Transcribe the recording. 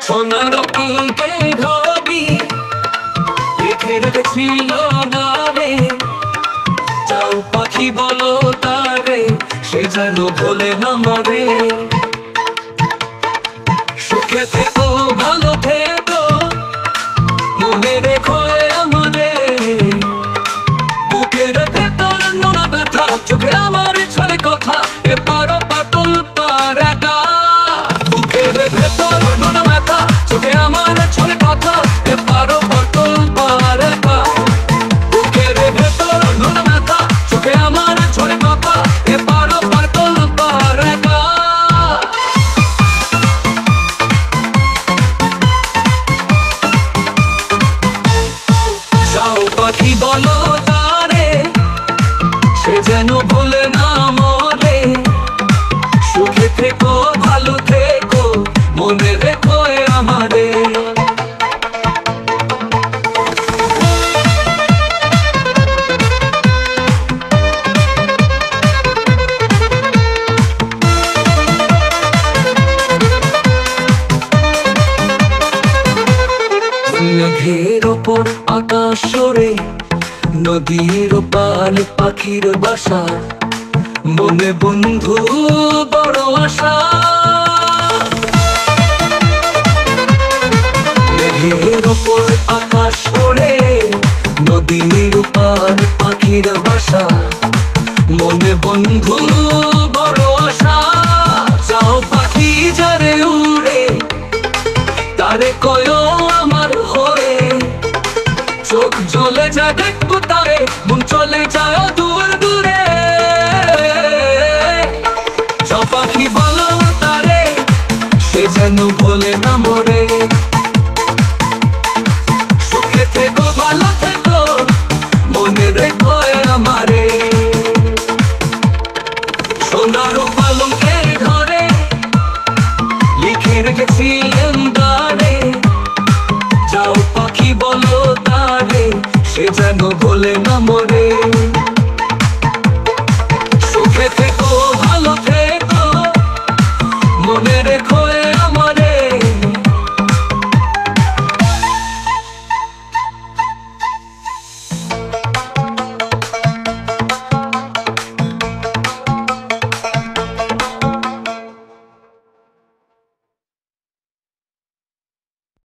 সোনার অঙ্কে ঢবি লিখে রেখেছিল না রে, যাও পাখি বলো তারে, সে যেন ভোলে না মরে। সুখে থেকো ভালো থেকো, মনে রেখো আমাদের। বুকের ভেতর নোনা ব্যথা, চোখে আমার ছলে কথা, এপার ওপার তোলপাড় একা। বুকের ভেতর নোনা ব্যথা, চোখে আমার ছলে কথা, এপার ওপার তোলপাড় একা। বুকের ভেতর নোনা ব্যথা, চোখে আমার ছলে কথা, এপার ওপার তোলপাড় একা। যাও পাখি বলো তারে, সে যেন ভুলে না মরে। সুখে থেকো ভালো থেকো, মনে রেখো আমাদের। মেঘের ওপর আকাশ সরে, নদীর ওপার পাখির বাসা, মনে বন্ধু বড় আশা। মেঘের ওপর আকাশ সরে, নদীর ওপার পাখির বাসা, মনে বন্ধু বড় আশা। যাও পাখি যারে উড়ে, তারে কয়ো আমার হয়ে। চোখ জ্বলে যায় দেখবো তারে, মন চলে যায় দূর দূরে। যাও পাখি বলো তারে, সে যেন ভোলে না মরে। সুখে থেকো ভালো থেকো, মনে রেখো আমারে। সোনার পালঙ্কের ঘরে লিখে রেখেছিলেন দারে, যাও পাখি বলো তারে, সে যেন ভোলে না মরে।